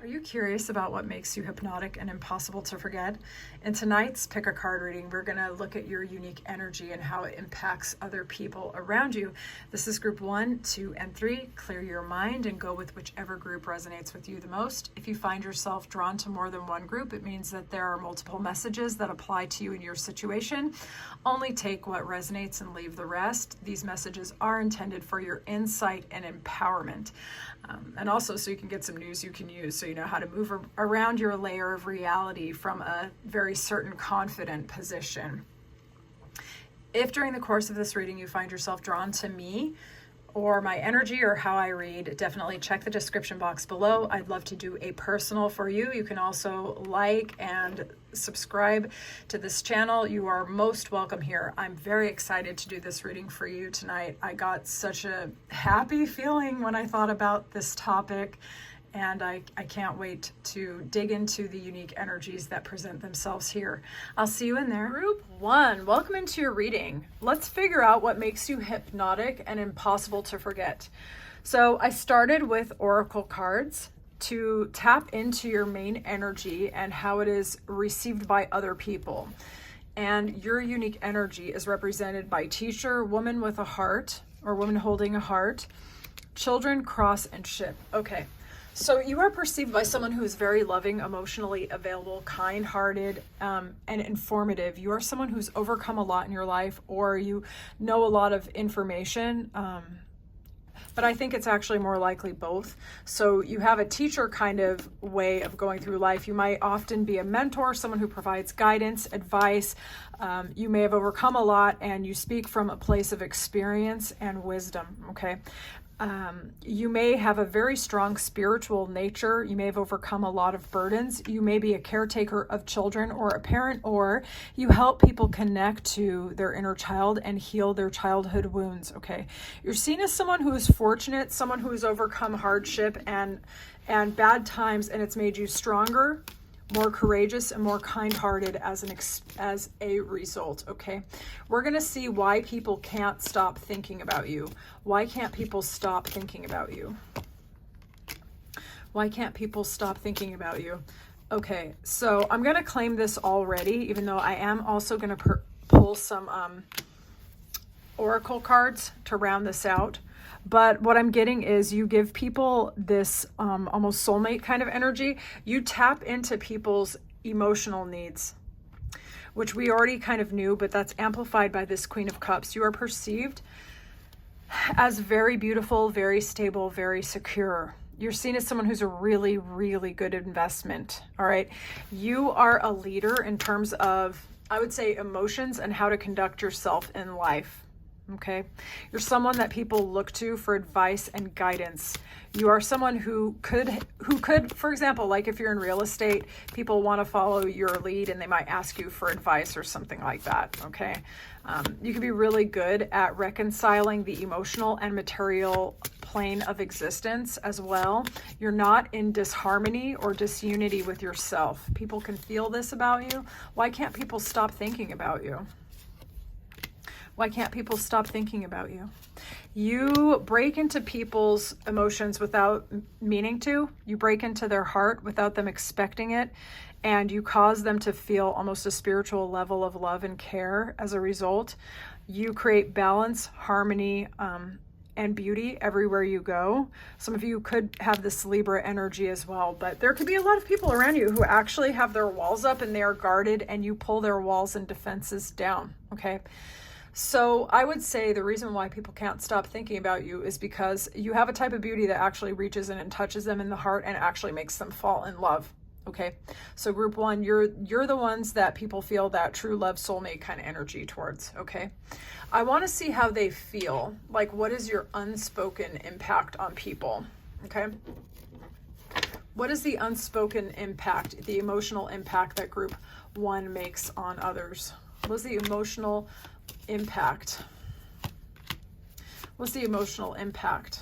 Are you curious about what makes you hypnotic and impossible to forget? In tonight's Pick a Card reading, we're going to look at your unique energy and how it impacts other people around you. This is group 1, 2, and 3. Clear your mind and go with whichever group resonates with you the most. If you find yourself drawn to more than one group, it means that there are multiple messages that apply to you in your situation. Only take what resonates and leave the rest. These messages are intended for your insight and empowerment. And also so you can get some news you can use, so you know how to move around your layer of reality from a very certain confident position. If during the course of this reading you find yourself drawn to me or my energy or how I read, definitely check the description box below. I'd love to do a personal for you. You can also like and subscribe to this channel. You are most welcome here. I'm very excited to do this reading for you tonight. I got such a happy feeling when I thought about this topic, and I can't wait to dig into the unique energies that present themselves here. I'll see you in there. Group 1, welcome into your reading. Let's figure out what makes you hypnotic and impossible to forget. So I started with oracle cards to tap into your main energy and how it is received by other people. And your unique energy is represented by teacher, woman with a heart, or woman holding a heart, children, cross, and ship. Okay. So you are perceived by someone who is very loving, emotionally available, kind-hearted, and informative. You are someone who's overcome a lot in your life, or you know a lot of information, but I think it's actually more likely both. So you have a teacher kind of way of going through life. You might often be a mentor, someone who provides guidance, advice. You may have overcome a lot, and you speak from a place of experience and wisdom, okay? You may have a very strong spiritual nature. You may have overcome a lot of burdens. You may be a caretaker of children or a parent, or you help people connect to their inner child and heal their childhood wounds. Okay. You're seen as someone who is fortunate, someone who has overcome hardship and bad times, and it's made you stronger, more courageous, and more kind-hearted as a result. Okay, we're gonna see why people can't stop thinking about you. Why can't people stop thinking about you? Why can't people stop thinking about you? Okay, so I'm gonna claim this already, even though I am also gonna pull some oracle cards to round this out. But what I'm getting is you give people this almost soulmate kind of energy. You tap into people's emotional needs, which we already kind of knew, but that's amplified by this Queen of Cups. You are perceived as very beautiful, very stable, very secure. You're seen as someone who's a really, really good investment, all right? You are a leader in terms of, I would say, emotions and how to conduct yourself in life. Okay, you're someone that people look to for advice and guidance. You are someone who could, for example, like if you're in real estate, people want to follow your lead and they might ask you for advice or something like that. Okay, you can be really good at reconciling the emotional and material plane of existence as well. You're not in disharmony or disunity with yourself. People can feel this about you. Why can't people stop thinking about you? Why can't people stop thinking about you? You break into people's emotions without meaning to. You break into their heart without them expecting it. And you cause them to feel almost a spiritual level of love and care as a result. You create balance, harmony, and beauty everywhere you go. Some of you could have this Libra energy as well, but there could be a lot of people around you who actually have their walls up and they are guarded, and you pull their walls and defenses down, okay? So I would say the reason why people can't stop thinking about you is because you have a type of beauty that actually reaches in and touches them in the heart and actually makes them fall in love. Okay. So group 1, you're the ones that people feel that true love soulmate kind of energy towards. Okay. I want to see how they feel. Like, what is your unspoken impact on people? Okay. What is the unspoken impact, the emotional impact that group 1 makes on others? What's the emotional impact? What's the emotional impact?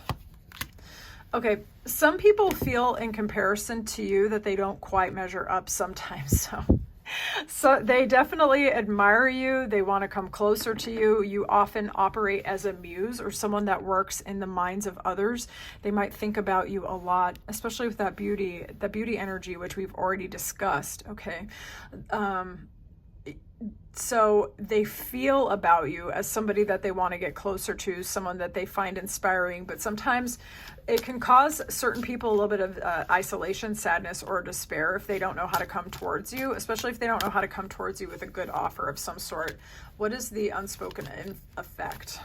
Okay, some people feel in comparison to you that they don't quite measure up sometimes. So So they definitely admire you. They want to come closer to you. You often operate as a muse or someone that works in the minds of others. They might think about you a lot, especially with that beauty energy, which we've already discussed. Okay. So they feel about you as somebody that they want to get closer to, someone that they find inspiring, but sometimes it can cause certain people a little bit of isolation, sadness, or despair if they don't know how to come towards you, especially if they don't know how to come towards you with a good offer of some sort. What is the unspoken effect?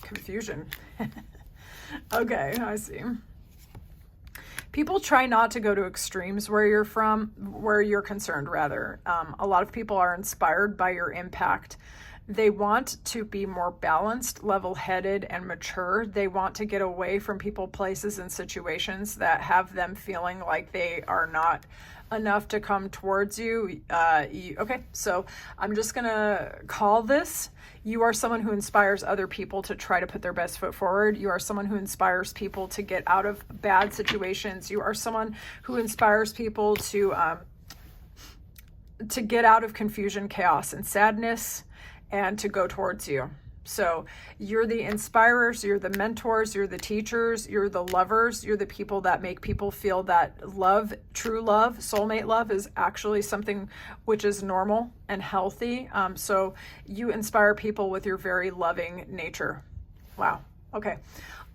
Confusion. Okay, I see. People try not to go to extremes where you're concerned, rather. A lot of people are inspired by your impact. They want to be more balanced, level-headed, and mature. They want to get away from people, places, and situations that have them feeling like they are not enough to come towards you. Okay, so I'm just going to call this. You are someone who inspires other people to try to put their best foot forward. You are someone who inspires people to get out of bad situations. You are someone who inspires people to get out of confusion, chaos, and sadness, and to go towards you. So you're the inspirers, you're the mentors, you're the teachers, you're the lovers, you're the people that make people feel that love, true love, soulmate love is actually something which is normal and healthy. So you inspire people with your very loving nature. Wow. Okay.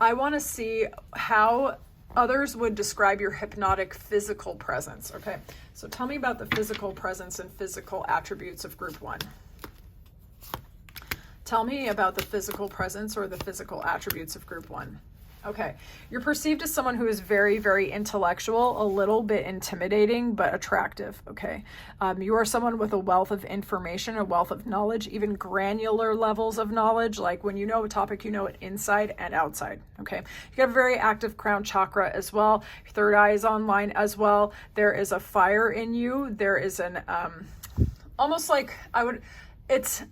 I want to see how others would describe your hypnotic physical presence. Okay. So tell me about the physical presence and physical attributes of group 1. Tell me about the physical presence or the physical attributes of group 1. Okay, you're perceived as someone who is very, very intellectual, a little bit intimidating, but attractive, okay? You are someone with a wealth of information, a wealth of knowledge, even granular levels of knowledge, like when you know a topic, you know it inside and outside, okay? You got a very active crown chakra as well. Your third eye is online as well. There is a fire in you. There is an, almost like it's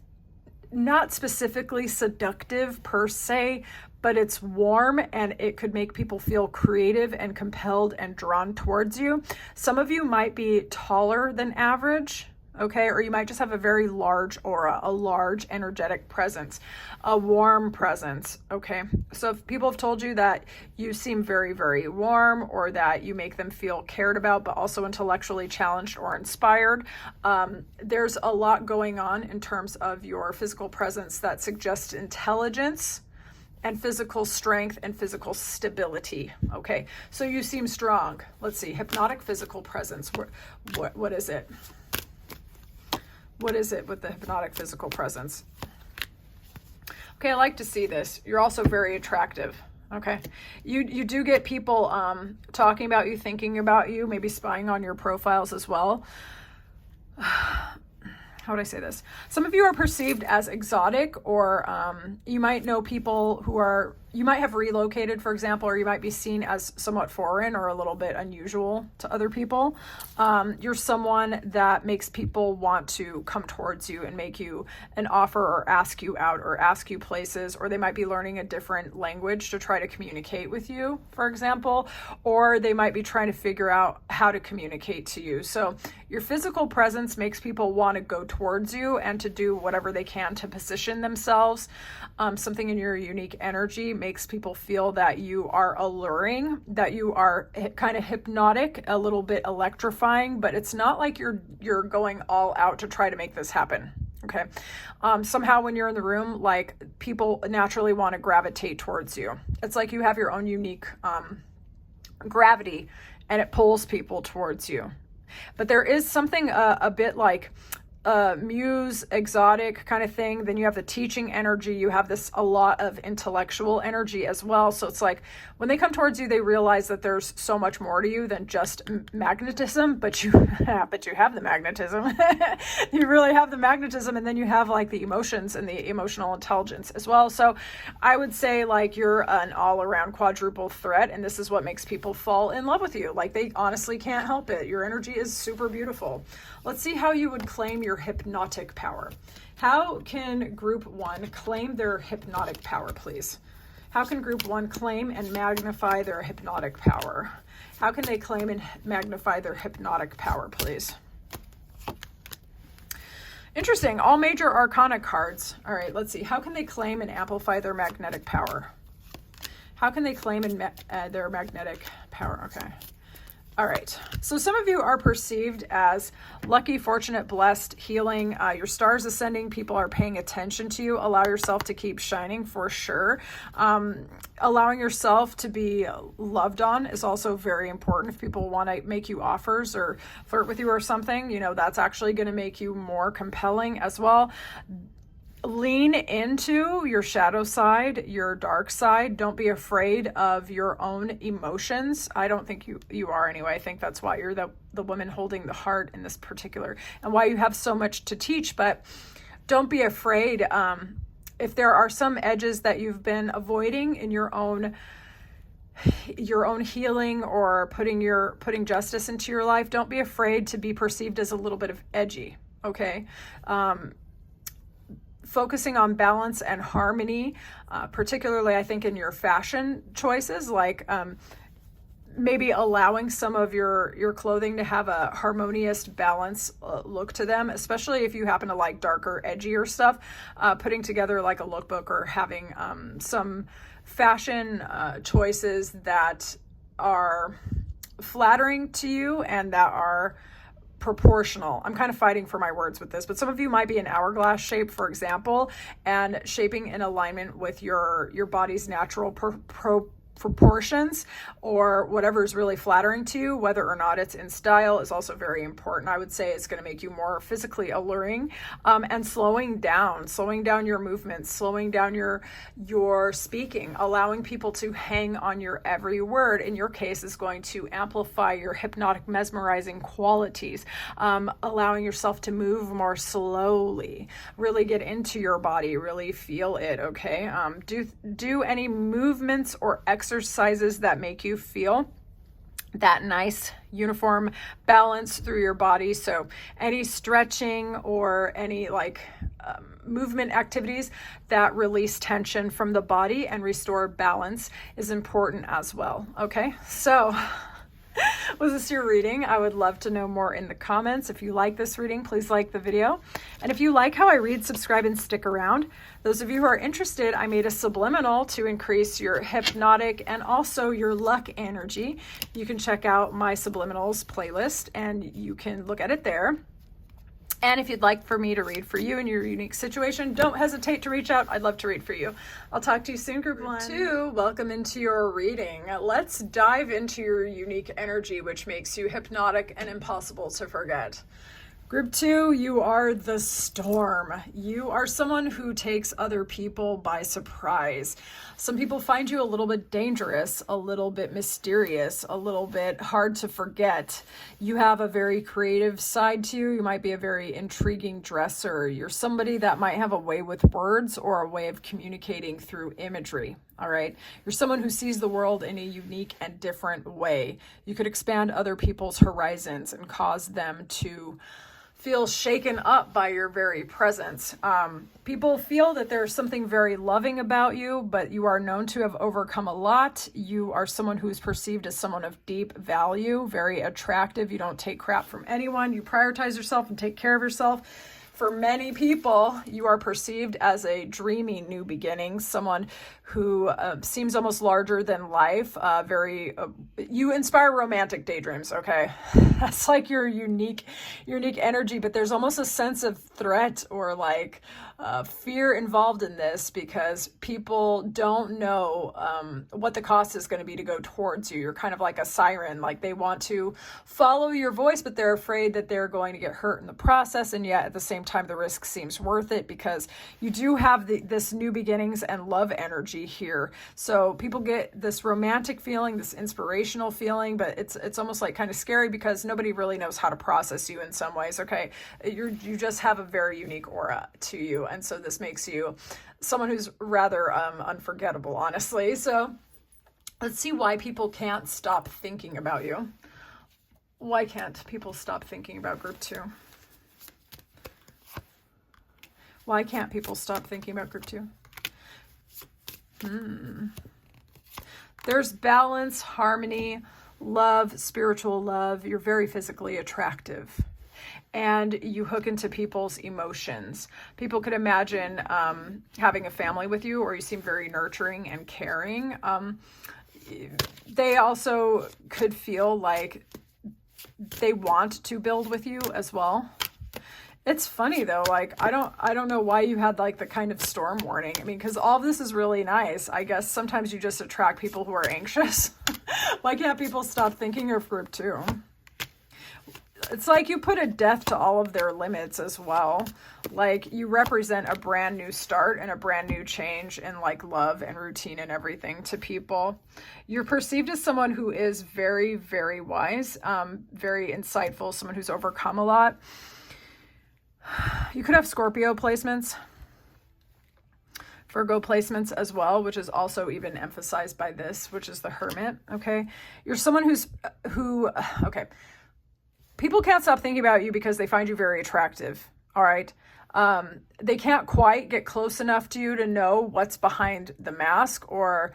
not specifically seductive per se, but it's warm and it could make people feel creative and compelled and drawn towards you. Some of you might be taller than average, okay? Or you might just have a very large aura, a large energetic presence, a warm presence, okay? So if people have told you that you seem very, very warm, or that you make them feel cared about, but also intellectually challenged or inspired, there's a lot going on in terms of your physical presence that suggests intelligence and physical strength and physical stability, okay? So you seem strong. Let's see, hypnotic physical presence, what is it? What is it with the hypnotic physical presence? Okay, I like to see this. You're also very attractive. Okay. You do get people talking about you, thinking about you, maybe spying on your profiles as well. How would I say this? Some of you are perceived as exotic, or you might know people who are, you might have relocated, for example, or you might be seen as somewhat foreign or a little bit unusual to other people. You're someone that makes people want to come towards you and make you an offer or ask you out or ask you places, or they might be learning a different language to try to communicate with you, for example, or they might be trying to figure out how to communicate to you. So your physical presence makes people want to go towards you and to do whatever they can to position themselves. Something in your unique energy makes people feel that you are alluring, that you are kind of hypnotic, a little bit electrifying, but it's not like you're going all out to try to make this happen. Okay. Somehow when you're in the room, like, people naturally want to gravitate towards you. It's like you have your own unique gravity, and it pulls people towards you. But there is something a bit like muse, exotic kind of thing. Then you have the teaching energy. You have a lot of intellectual energy as well. So it's like when they come towards you, they realize that there's so much more to you than just magnetism, but you have the magnetism. You really have the magnetism, and then you have like the emotions and the emotional intelligence as well. So I would say like you're an all-around quadruple threat, and this is what makes people fall in love with you. Like, they honestly can't help it. Your energy is super beautiful. Let's see how you would claim your hypnotic power. How can group 1 claim their hypnotic power, please? How can group 1 claim and magnify their hypnotic power? How can they claim and magnify their hypnotic power, please? Interesting. All major arcana cards. All right, let's see. How can they claim and amplify their magnetic power? How can they claim their magnetic power? Okay. All right. So some of you are perceived as lucky, fortunate, blessed, healing. Your stars ascending. People are paying attention to you. Allow yourself to keep shining for sure. Allowing yourself to be loved on is also very important. If people want to make you offers or flirt with you or something, you know, that's actually going to make you more compelling as well. Lean into your shadow side, your dark side. Don't be afraid of your own emotions. I don't think you are anyway. I think that's why you're the woman holding the heart in this particular, and why you have so much to teach. But don't be afraid. If there are some edges that you've been avoiding in your own healing or putting justice into your life, don't be afraid to be perceived as a little bit of edgy. Okay. Focusing on balance and harmony, particularly I think in your fashion choices, like maybe allowing some of your clothing to have a harmonious, balanced look to them, especially if you happen to like darker, edgier stuff, putting together like a lookbook or having some fashion choices that are flattering to you and that are proportional. I'm kind of fighting for my words with this, but some of you might be an hourglass shape, for example, and shaping in alignment with your body's natural proportions or whatever is really flattering to you, whether or not it's in style, is also very important. I would say it's going to make you more physically alluring, and slowing down your movements, slowing down your speaking, allowing people to hang on your every word, in your case, is going to amplify your hypnotic, mesmerizing qualities, allowing yourself to move more slowly, really get into your body, really feel it. Okay. Do any movements or exercises that make you feel that nice uniform balance through your body. So any stretching or any movement activities that release tension from the body and restore balance is important as well. Okay, so was this your reading? I would love to know more in the comments. If you like this reading, please like the video. And if you like how I read, subscribe and stick around. Those of you who are interested, I made a subliminal to increase your hypnotic and also your luck energy. You can check out my subliminals playlist and you can look at it there. And if you'd like for me to read for you in your unique situation, don't hesitate to reach out. I'd love to read for you. I'll talk to you soon, Group 2. Welcome into your reading. Let's dive into your unique energy, which makes you hypnotic and impossible to forget. Group 2, you are the storm. You are someone who takes other people by surprise. Some people find you a little bit dangerous, a little bit mysterious, a little bit hard to forget. You have a very creative side to you. You might be a very intriguing dresser. You're somebody that might have a way with words or a way of communicating through imagery. All right. You're someone who sees the world in a unique and different way. You could expand other people's horizons and cause them to feel shaken up by your very presence. People feel that there's something very loving about you, but you are known to have overcome a lot. You are someone who is perceived as someone of deep value, very attractive. You don't take crap from anyone. You prioritize yourself and take care of yourself. For many people, you are perceived as a dreamy new beginning, someone who seems almost larger than life. You inspire romantic daydreams. Okay, that's like your unique energy. But there's almost a sense of threat or fear involved in this because people don't know what the cost is going to be to go towards you. You're kind of like a siren. Like they want to follow your voice, but they're afraid that they're going to get hurt in the process. And yet at the same time, the risk seems worth it because you do have this new beginnings and love energy here. So people get this romantic feeling, this inspirational feeling, but it's almost like kind of scary because nobody really knows how to process you in some ways. Okay, you just have a very unique aura to you, and so this makes you someone who's rather unforgettable, honestly. So let's see why people can't stop thinking about you. Why can't people stop thinking about Group 2? Why can't people stop thinking about Group 2? There's balance, harmony, love, spiritual love. You're very physically attractive. and you hook into people's emotions. People could imagine having a family with you, or you seem very nurturing and caring. They also could feel like they want to build with you as well. It's funny though, like I don't know why you had like the kind of storm warning. I mean, because all of this is really nice. I guess sometimes you just attract people who are anxious. Why can't people stop thinking of group 2? It's like you put a death to all of their limits as well. Like you represent a brand new start and a brand new change in like love and routine and everything to people. You're perceived as someone who is very, very wise, very insightful, someone who's overcome a lot. You could have Scorpio placements, Virgo placements as well, which is also even emphasized by this, which is the Hermit. Okay. You're someone okay. People can't stop thinking about you because they find you very attractive. All right. They can't quite get close enough to you to know what's behind the mask or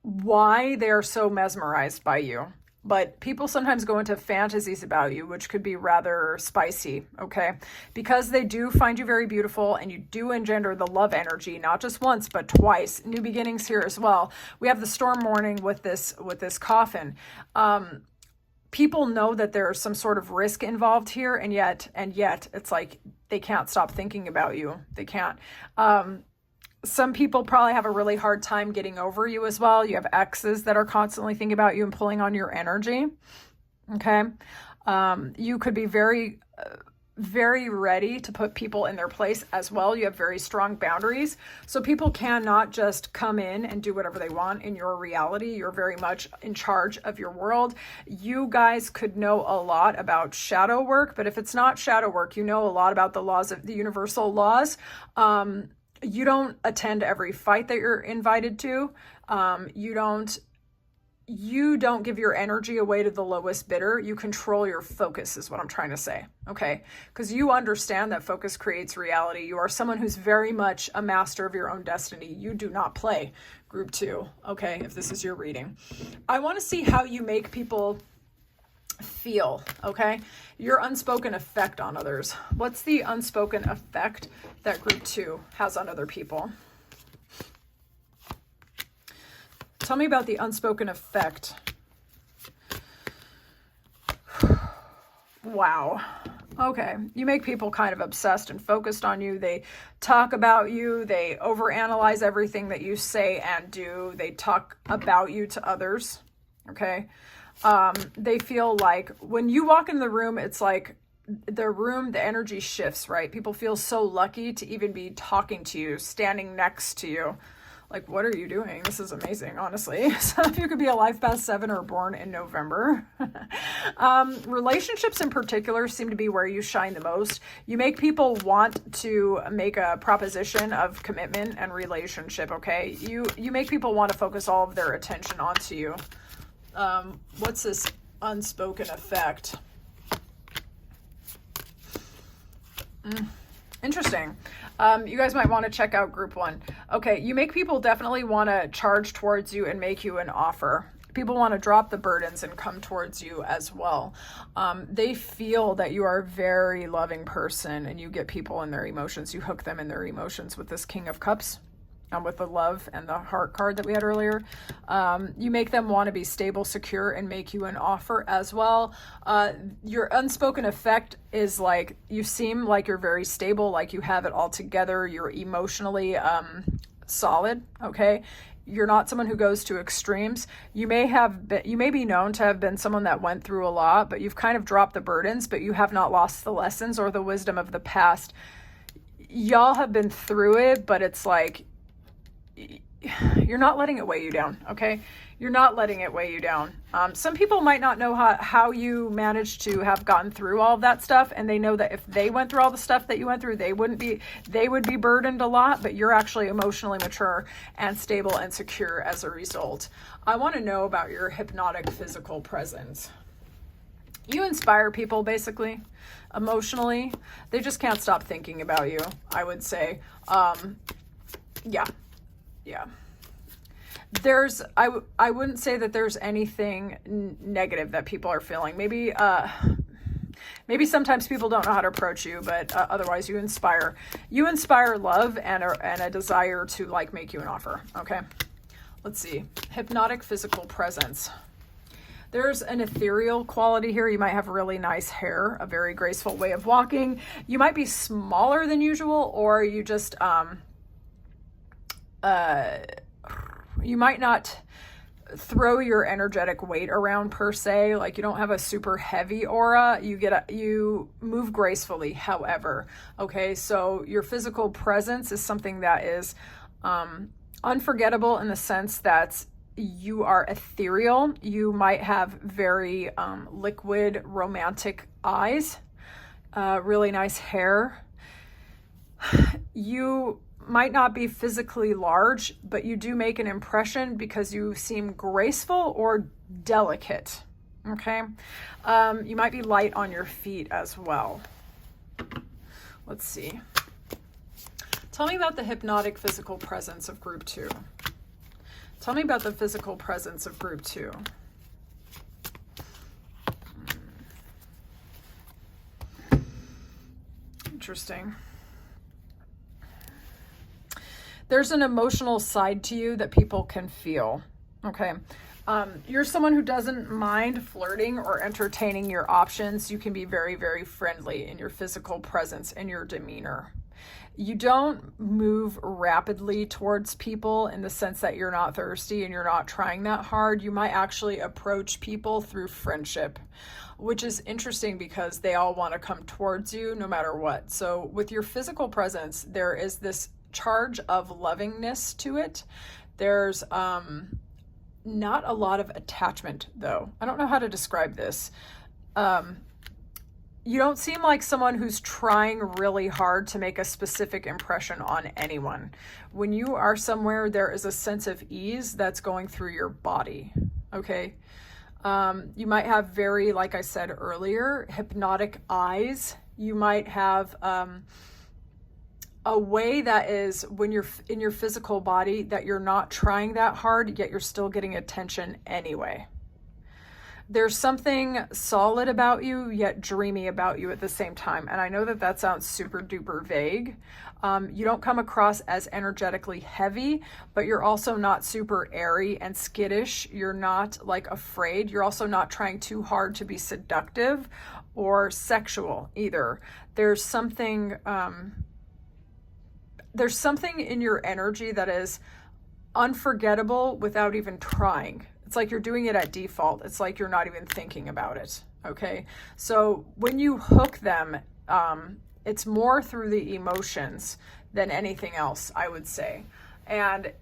why they are so mesmerized by you. But people sometimes go into fantasies about you, which could be rather spicy, okay? Because they do find you very beautiful and you do engender the love energy, not just once, but twice. New beginnings here as well. We have the storm warning with this coffin. People know that there's some sort of risk involved here, and yet it's like they can't stop thinking about you. They can't. Some people probably have a really hard time getting over you as well. You have exes that are constantly thinking about you and pulling on your energy. Okay. You could be very, very ready to put people in their place as well. You have very strong boundaries. So people cannot just come in and do whatever they want in your reality. You're very much in charge of your world. You guys could know a lot about shadow work, but if it's not shadow work, you know a lot about the laws of the universal laws. You don't attend every fight that you're invited to. You don't give your energy away to the lowest bidder. You control your focus is what I'm trying to say. Okay. Because you understand that focus creates reality. You are someone who's very much a master of your own destiny. You do not play group 2. Okay. If this is your reading, I want to see how you make people feel. Okay. Your unspoken effect on others. What's the unspoken effect that group 2 has on other people? Tell me about the unspoken effect. Wow. Okay. You make people kind of obsessed and focused on you. They talk about you. They overanalyze everything that you say and do. They talk about you to others. Okay. They feel like when you walk in the room, it's like the energy shifts, right? People feel so lucky to even be talking to you, standing next to you. Like, what are you doing? This is amazing, honestly. Some of you could be a life past 7 or born in November. Relationships in particular seem to be where you shine the most. You make people want to make a proposition of commitment and relationship, okay? You make people want to focus all of their attention onto you. What's this unspoken effect? Interesting. You guys might want to check out group 1. Okay, you make people definitely want to charge towards you and make you an offer. People want to drop the burdens and come towards you as well. They feel that you are a very loving person and you get people in their emotions. You hook them in their emotions with this King of Cups. With the love and the heart card that we had earlier. You make them want to be stable, secure, and make you an offer as well. Your unspoken effect is like, you seem like you're very stable, like you have it all together. You're emotionally solid, okay? You're not someone who goes to extremes. You may be known to have been someone that went through a lot, but you've kind of dropped the burdens, but you have not lost the lessons or the wisdom of the past. Y'all have been through it, but it's like, you're not letting it weigh you down, okay? You're not letting it weigh you down. Some people might not know how you managed to have gotten through all of that stuff, and they know that if they went through all the stuff that you went through, they would be burdened a lot, but you're actually emotionally mature and stable and secure as a result. I want to know about your hypnotic physical presence. You inspire people basically, emotionally. They just can't stop thinking about you, I would say. Yeah. I wouldn't say that there's anything negative that people are feeling. Maybe Maybe sometimes people don't know how to approach you, but otherwise you inspire love and a desire to like make you an offer. Okay. Let's see. Hypnotic physical presence. There's an ethereal quality here. You might have really nice hair, a very graceful way of walking. You might be smaller than usual, or you just, you might not throw your energetic weight around per se. Like you don't have a super heavy aura. You move gracefully, however. Okay, so your physical presence is something that is unforgettable in the sense that you are ethereal. You might have very liquid, romantic eyes, really nice hair. You might not be physically large, but you do make an impression because you seem graceful or delicate. Okay. You might be light on your feet as well. Let's see. Tell me about the hypnotic physical presence of group 2. Tell me about the physical presence of group 2. Interesting. There's an emotional side to you that people can feel. Okay. You're someone who doesn't mind flirting or entertaining your options. You can be very, very friendly in your physical presence and your demeanor. You don't move rapidly towards people in the sense that you're not thirsty and you're not trying that hard. You might actually approach people through friendship, which is interesting because they all want to come towards you no matter what. So with your physical presence, there is this charge of lovingness to it. There's not a lot of attachment though. I don't know how to describe this. You don't seem like someone who's trying really hard to make a specific impression on anyone. When you are somewhere, there is a sense of ease that's going through your body. Okay. You might have very, like I said earlier, hypnotic eyes. You might have a way that is when you're in your physical body that you're not trying that hard, yet you're still getting attention anyway. There's something solid about you, yet dreamy about you at the same time. And I know that that sounds super duper vague. You don't come across as energetically heavy, but you're also not super airy and skittish. You're not like afraid. You're also not trying too hard to be seductive or sexual either. There's something in your energy that is unforgettable without even trying. It's like you're doing it at default. It's like you're not even thinking about it. Okay. So when you hook them, it's more through the emotions than anything else, I would say. And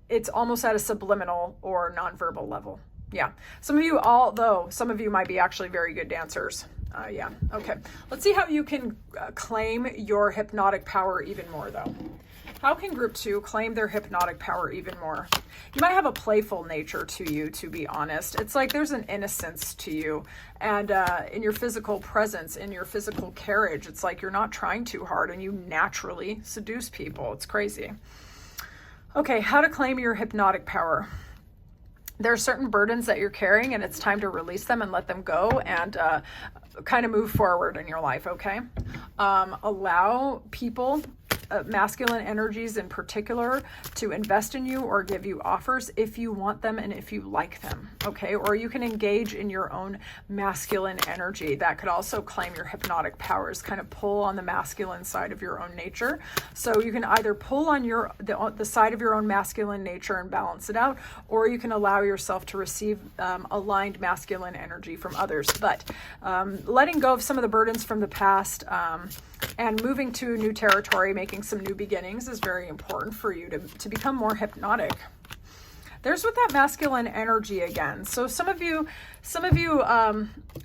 it's almost at a subliminal or nonverbal level. Yeah. Some of you might be actually very good dancers. Yeah. Okay. Let's see how you can claim your hypnotic power even more though. How can group 2 claim their hypnotic power even more? You might have a playful nature to you, to be honest. It's like there's an innocence to you. And in your physical presence, in your physical carriage, it's like you're not trying too hard and you naturally seduce people. It's crazy. Okay, how to claim your hypnotic power. There are certain burdens that you're carrying and it's time to release them and let them go and kind of move forward in your life, okay? Allow people, masculine energies in particular, to invest in you or give you offers if you want them and if you like them, okay? Or you can engage in your own masculine energy. That could also claim your hypnotic powers, kind of pull on the masculine side of your own nature. So you can either pull on the side of your own masculine nature and balance it out, or you can allow yourself to receive aligned masculine energy from others. But letting go of some of the burdens from the past and moving to new territory, making some new beginnings is very important for you to become more hypnotic. There's with that masculine energy again. So some of you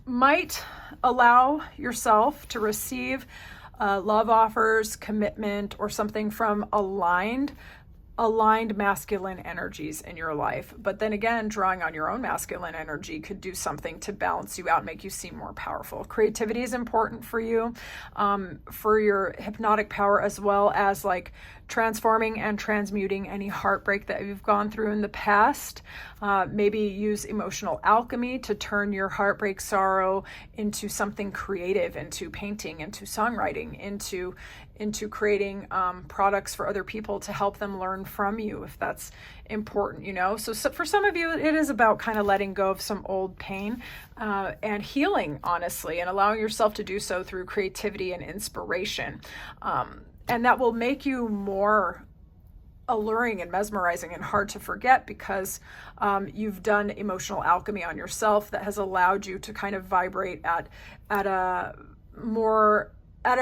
might allow yourself to receive love offers, commitment, or something from aligned masculine energies in your life. But then again, drawing on your own masculine energy could do something to balance you out, make you seem more powerful. Creativity is important for you, for your hypnotic power, as well as like transforming and transmuting any heartbreak that you've gone through in the past. Maybe use emotional alchemy to turn your heartbreak sorrow into something creative, into painting, into songwriting, into creating products for other people to help them learn from you, if that's important, you know. So for some of you, it is about kind of letting go of some old pain and healing, honestly, and allowing yourself to do so through creativity and inspiration. And that will make you more alluring and mesmerizing and hard to forget, because you've done emotional alchemy on yourself that has allowed you to kind of vibrate at a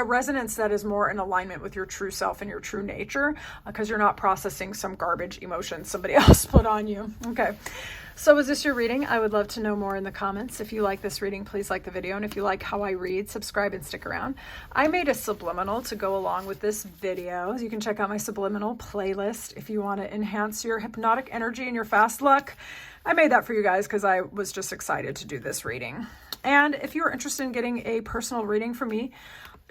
resonance that is more in alignment with your true self and your true nature, because you're not processing some garbage emotion somebody else put on you. Okay. So is this your reading? I would love to know more in the comments. If you like this reading, please like the video. And if you like how I read, subscribe and stick around. I made a subliminal to go along with this video. You can check out my subliminal playlist if you want to enhance your hypnotic energy and your fast luck. I made that for you guys because I was just excited to do this reading. And if you're interested in getting a personal reading from me,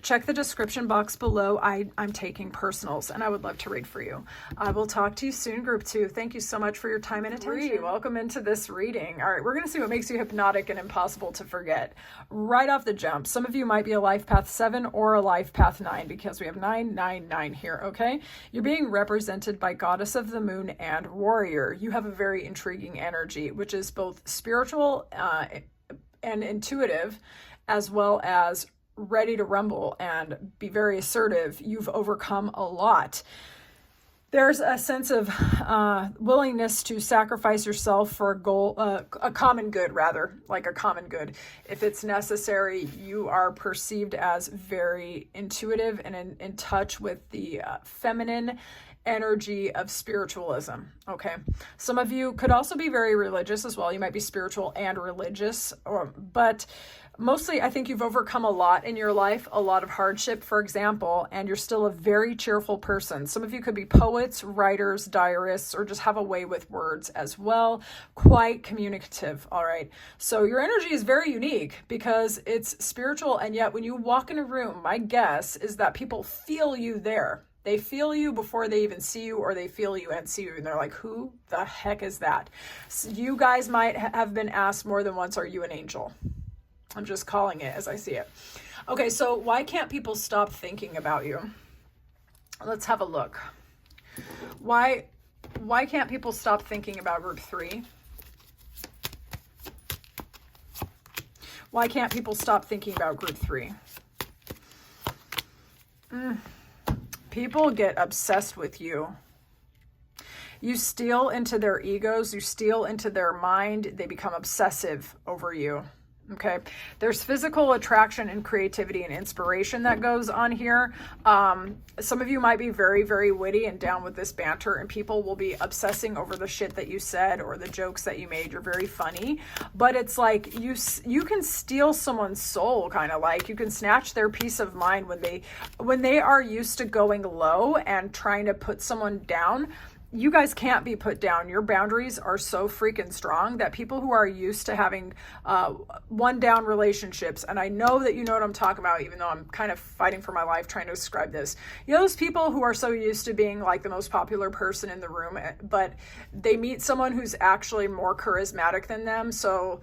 check the description box below. I'm taking personals and I would love to read for you. I will talk to you soon, group 2. Thank you so much for your time and attention. Welcome into this reading. All right, we're going to see what makes you hypnotic and impossible to forget. Right off the jump, some of you might be a life path 7 or a life path 9, because we have 999 here, okay? You're being represented by Goddess of the Moon and Warrior. You have a very intriguing energy, which is both spiritual and intuitive, as well as ready to rumble and be very assertive. You've overcome a lot. There's a sense of willingness to sacrifice yourself for a goal, a common good, rather, like a common good. If it's necessary, you are perceived as very intuitive and in touch with the feminine energy of spiritualism. Okay. Some of you could also be very religious as well. You might be spiritual and religious, but mostly I think you've overcome a lot in your life, a lot of hardship, for example, and you're still a very cheerful person. Some of you could be poets, writers, diarists, or just have a way with words as well. Quite communicative. All right. So your energy is very unique because it's spiritual. And yet when you walk in a room, my guess is that people feel you there. They feel you before they even see you, or they feel you and see you, and they're like, who the heck is that? So you guys might have been asked more than once, are you an angel? I'm just calling it as I see it. Okay, so why can't people stop thinking about you? Let's have a look. Why can't people stop thinking about group 3? Why can't people stop thinking about group 3? People get obsessed with you. You steal into their egos. You steal into their mind. They become obsessive over you. Okay. There's physical attraction and creativity and inspiration that goes on here. Some of you might be very, very witty and down with this banter, and people will be obsessing over the shit that you said or the jokes that you made. You're very funny, but it's like you can steal someone's soul, kind of like you can snatch their peace of mind when they are used to going low and trying to put someone down. You guys can't be put down. Your boundaries are so freaking strong that people who are used to having one down relationships, and I know that you know what I'm talking about, even though I'm kind of fighting for my life trying to describe this. You know, those people who are so used to being like the most popular person in the room, but they meet someone who's actually more charismatic than them, so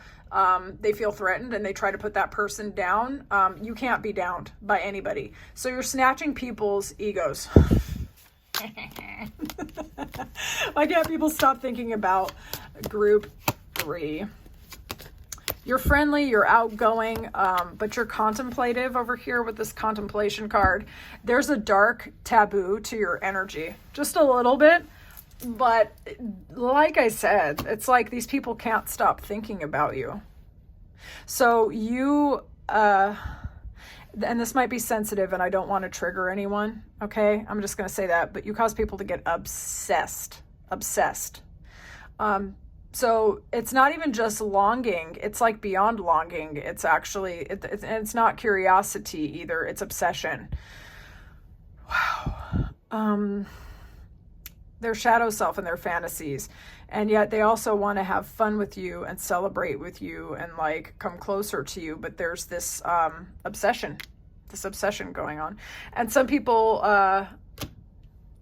they feel threatened and they try to put that person down. You can't be downed by anybody. So you're snatching people's egos. Why can't people stop thinking about group 3? You're friendly, you're outgoing, but you're contemplative over here with this contemplation card. There's a dark taboo to your energy, just a little bit. But like I said, it's like these people can't stop thinking about you. So you, and this might be sensitive and I don't want to trigger anyone, okay? I'm just going to say that, but you cause people to get obsessed. So it's not even just longing. It's like beyond longing. It's actually, it's not curiosity either. It's obsession. Wow. Their shadow self and their fantasies. And yet they also want to have fun with you and celebrate with you and like come closer to you. But there's this obsession going on. And some people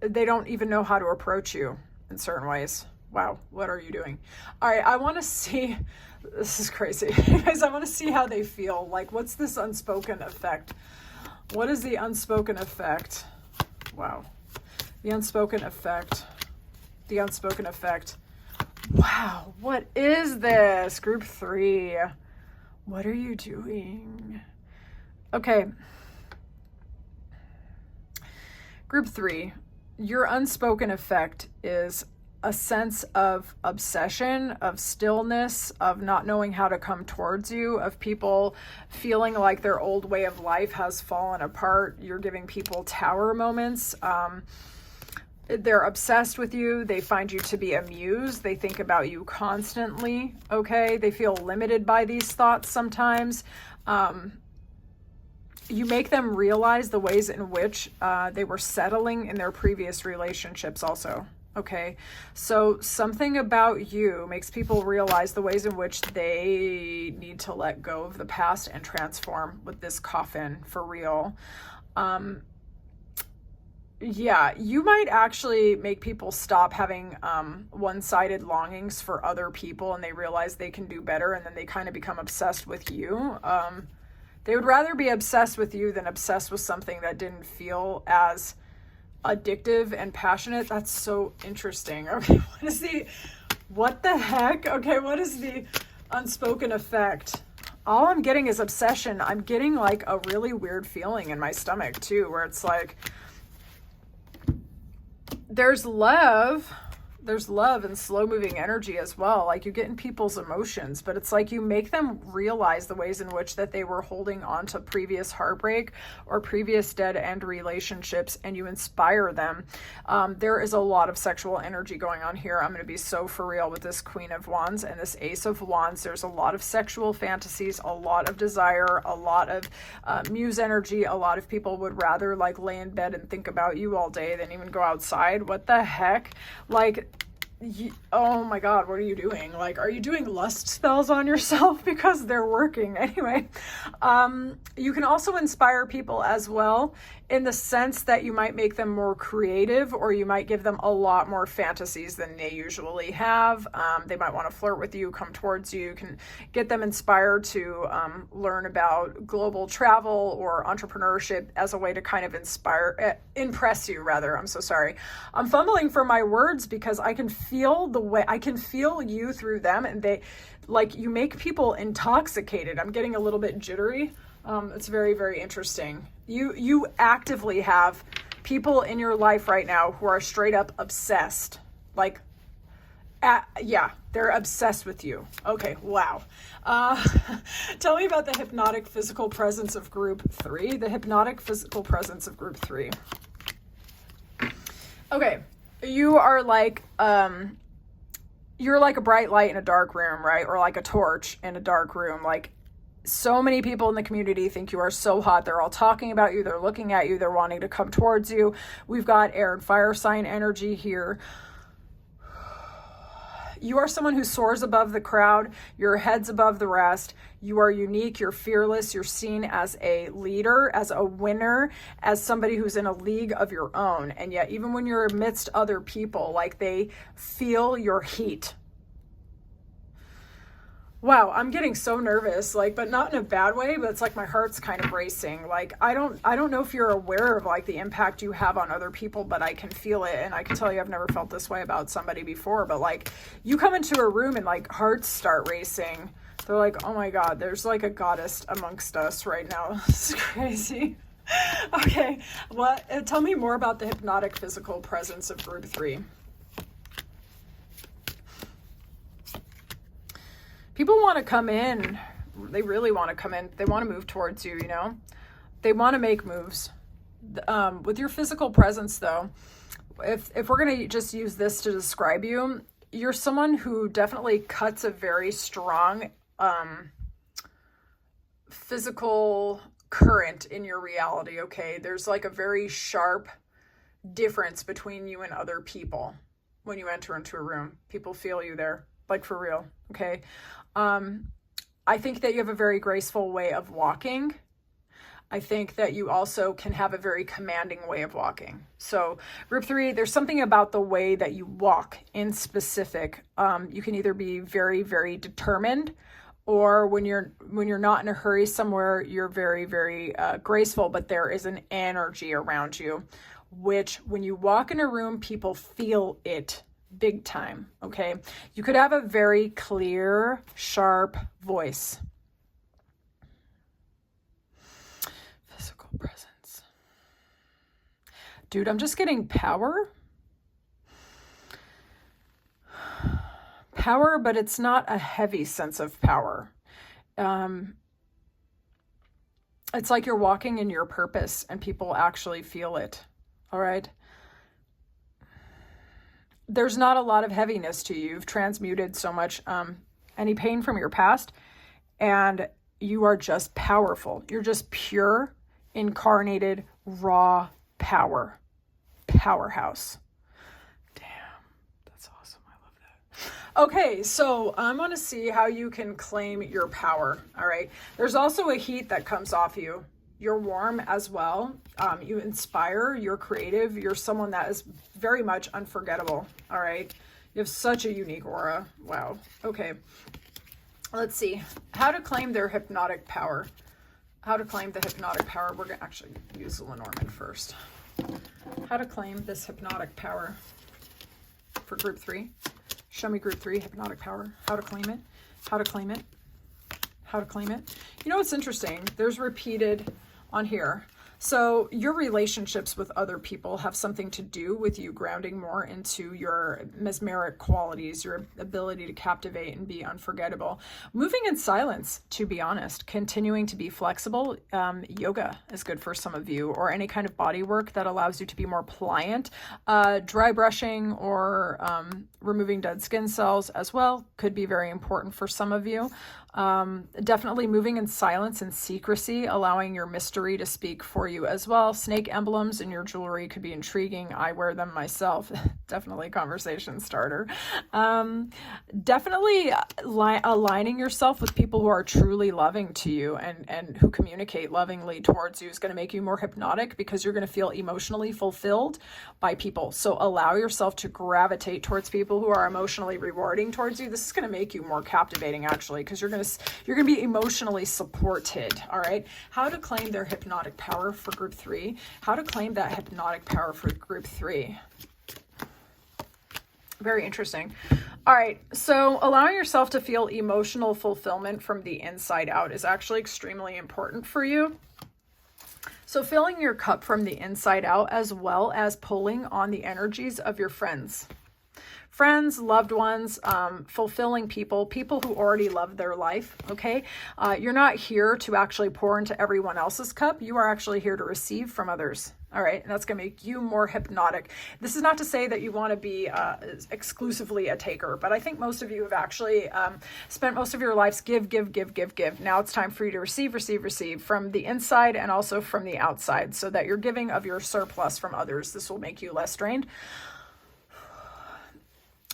they don't even know how to approach you in certain ways. Wow, what are you doing? All right, I want to see, this is crazy. Guys, I want to see how they feel. Like, what's this unspoken effect? What is the unspoken effect? Wow. The unspoken effect. The unspoken effect. Wow, what is this? Group 3. What are you doing? Okay. Group 3. Your unspoken effect is a sense of obsession, of stillness, of not knowing how to come towards you, of people feeling like their old way of life has fallen apart. You're giving people tower moments. They're obsessed with you. They find you to be a muse. They think about you constantly, okay? They feel limited by these thoughts sometimes. You make them realize the ways in which they were settling in their previous relationships also. Okay, so something about you makes people realize the ways in which they need to let go of the past and transform with this coffin for real. Yeah, you might actually make people stop having one-sided longings for other people, and they realize they can do better, and then they kind of become obsessed with you. They would rather be obsessed with you than obsessed with something that didn't feel as addictive and passionate. That's so interesting. Okay, what the heck? Okay, what is the unspoken effect? All I'm getting is obsession. I'm getting like a really weird feeling in my stomach too, where it's like there's love and slow moving energy as well. Like you get in people's emotions, but it's like you make them realize the ways in which that they were holding on to previous heartbreak or previous dead end relationships, and you inspire them. There is a lot of sexual energy going on here. I'm going to be so for real with this Queen of Wands and this Ace of Wands. There's a lot of sexual fantasies, a lot of desire, a lot of muse energy. A lot of people would rather like lay in bed and think about you all day than even go outside. What the heck? Like, oh my God, what are you doing? Like, are you doing lust spells on yourself? Because they're working. Anyway, you can also inspire people as well in the sense that you might make them more creative, or you might give them a lot more fantasies than they usually have. They might want to flirt with you, come towards you. You can get them inspired to learn about global travel or entrepreneurship as a way to kind of impress you rather. I'm so sorry. I'm fumbling for my words because I can feel I can feel you through them, and they, like, you make people intoxicated. I'm getting a little bit jittery. It's very, very interesting. You actively have people in your life right now who are straight up obsessed. Like, yeah, they're obsessed with you. Okay, wow. Tell me about the hypnotic physical presence of group 3. The hypnotic physical presence of group 3. Okay, you are like, you're like a bright light in a dark room, right? Or like a torch in a dark room. Like, so many people in the community think you are so hot. They're all talking about you. They're looking at you. They're wanting to come towards you. We've got air and fire sign energy here. You are someone who soars above the crowd. Your head's above the rest. You are unique. You're fearless. You're seen as a leader, as a winner, as somebody who's in a league of your own. And yet, even when you're amidst other people, like, they feel your heat. Wow, I'm getting so nervous, like, but not in a bad way, but it's like my heart's kind of racing. Like, I don't know if you're aware of like the impact you have on other people, but I can feel it. And I can tell you, I've never felt this way about somebody before, but like, you come into a room and like hearts start racing. They're like, oh my God, there's like a goddess amongst us right now. This is crazy. Okay, tell me more about the hypnotic physical presence of group 3. People want to come in. They really want to come in. They want to move towards you, you know? They want to make moves. With your physical presence, though, if we're going to just use this to describe you, you're someone who definitely cuts a very strong physical current in your reality, okay? There's like a very sharp difference between you and other people when you enter into a room. People feel you there, like for real, okay? I think that you have a very graceful way of walking. I think that you also can have a very commanding way of walking. So group 3, there's something about the way that you walk in specific. You can either be very, very determined, or when you're not in a hurry somewhere, you're very, very graceful, but there is an energy around you, which when you walk in a room, people feel it big time, okay? You could have a very clear, sharp voice. Physical presence. Dude, I'm just getting power. Power, but it's not a heavy sense of power. It's like you're walking in your purpose and people actually feel it. All right. There's not a lot of heaviness to you. You've transmuted so much, any pain from your past, and you are just powerful. You're just pure, incarnated, raw power. Powerhouse. Okay, so I want to see how you can claim your power, all right? There's also a heat that comes off you. You're warm as well. You inspire, you're creative, you're someone that is very much unforgettable, all right? You have such a unique aura. Wow. Okay, let's see. How to claim their hypnotic power. How to claim the hypnotic power. We're going to actually use Lenormand first. How to claim this hypnotic power for group 3. Show me group 3, hypnotic power. How to claim it. How to claim it. How to claim it. You know what's interesting? There's repeated on here. So your relationships with other people have something to do with you grounding more into your mesmeric qualities, your ability to captivate and be unforgettable. Moving in silence, to be honest, continuing to be flexible. Yoga is good for some of you, or any kind of body work that allows you to be more pliant. Dry brushing or removing dead skin cells as well could be very important for some of you. Definitely moving in silence and secrecy, allowing your mystery to speak for you as well. Snake emblems in your jewelry could be intriguing. I wear them myself. Definitely conversation starter. Definitely aligning yourself with people who are truly loving to you and who communicate lovingly towards you is going to make you more hypnotic, because you're going to feel emotionally fulfilled by people. So allow yourself to gravitate towards people who are emotionally rewarding towards you. This is going to make you more captivating, actually, because you're going to be emotionally supported. All right. How to claim their hypnotic power for group 3. How to claim that hypnotic power for group 3. Very interesting. All right. So allowing yourself to feel emotional fulfillment from the inside out is actually extremely important for you. So filling your cup from the inside out, as well as pulling on the energies of your friends, loved ones, fulfilling people who already love their life, okay? You're not here to actually pour into everyone else's cup. You are actually here to receive from others, all right? And that's going to make you more hypnotic. This is not to say that you want to be exclusively a taker, but I think most of you have actually spent most of your lives give. Now it's time for you to receive from the inside and also from the outside, so that you're giving of your surplus from others. This will make you less drained.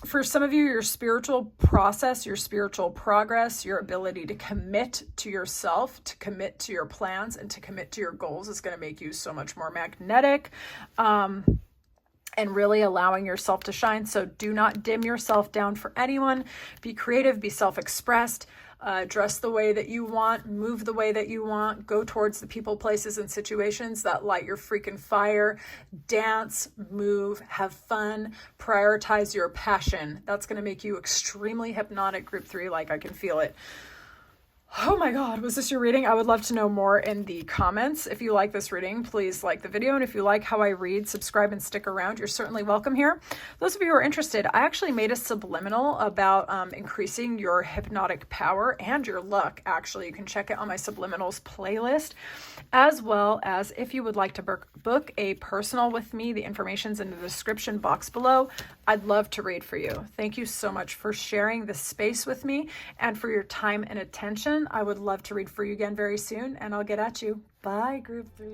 For some of you, your spiritual process, your spiritual progress, your ability to commit to yourself, to commit to your plans, and to commit to your goals is going to make you so much more magnetic, and really allowing yourself to shine. So do not dim yourself down for anyone. Be creative, be self-expressed. Dress the way that you want, move the way that you want, go towards the people, places, and situations that light your freaking fire. Dance, move, have fun, prioritize your passion. That's going to make you extremely hypnotic, group 3, like I can feel it. Oh my God, was this your reading? I would love to know more in the comments. If you like this reading, please like the video. And if you like how I read, subscribe and stick around. You're certainly welcome here. Those of you who are interested, I actually made a subliminal about increasing your hypnotic power and your luck. Actually, you can check it on my subliminals playlist, as well as if you would like to book a personal with me, the information's in the description box below. I'd love to read for you. Thank you so much for sharing this space with me and for your time and attention. I would love to read for you again very soon, and I'll get at you. Bye, group 3.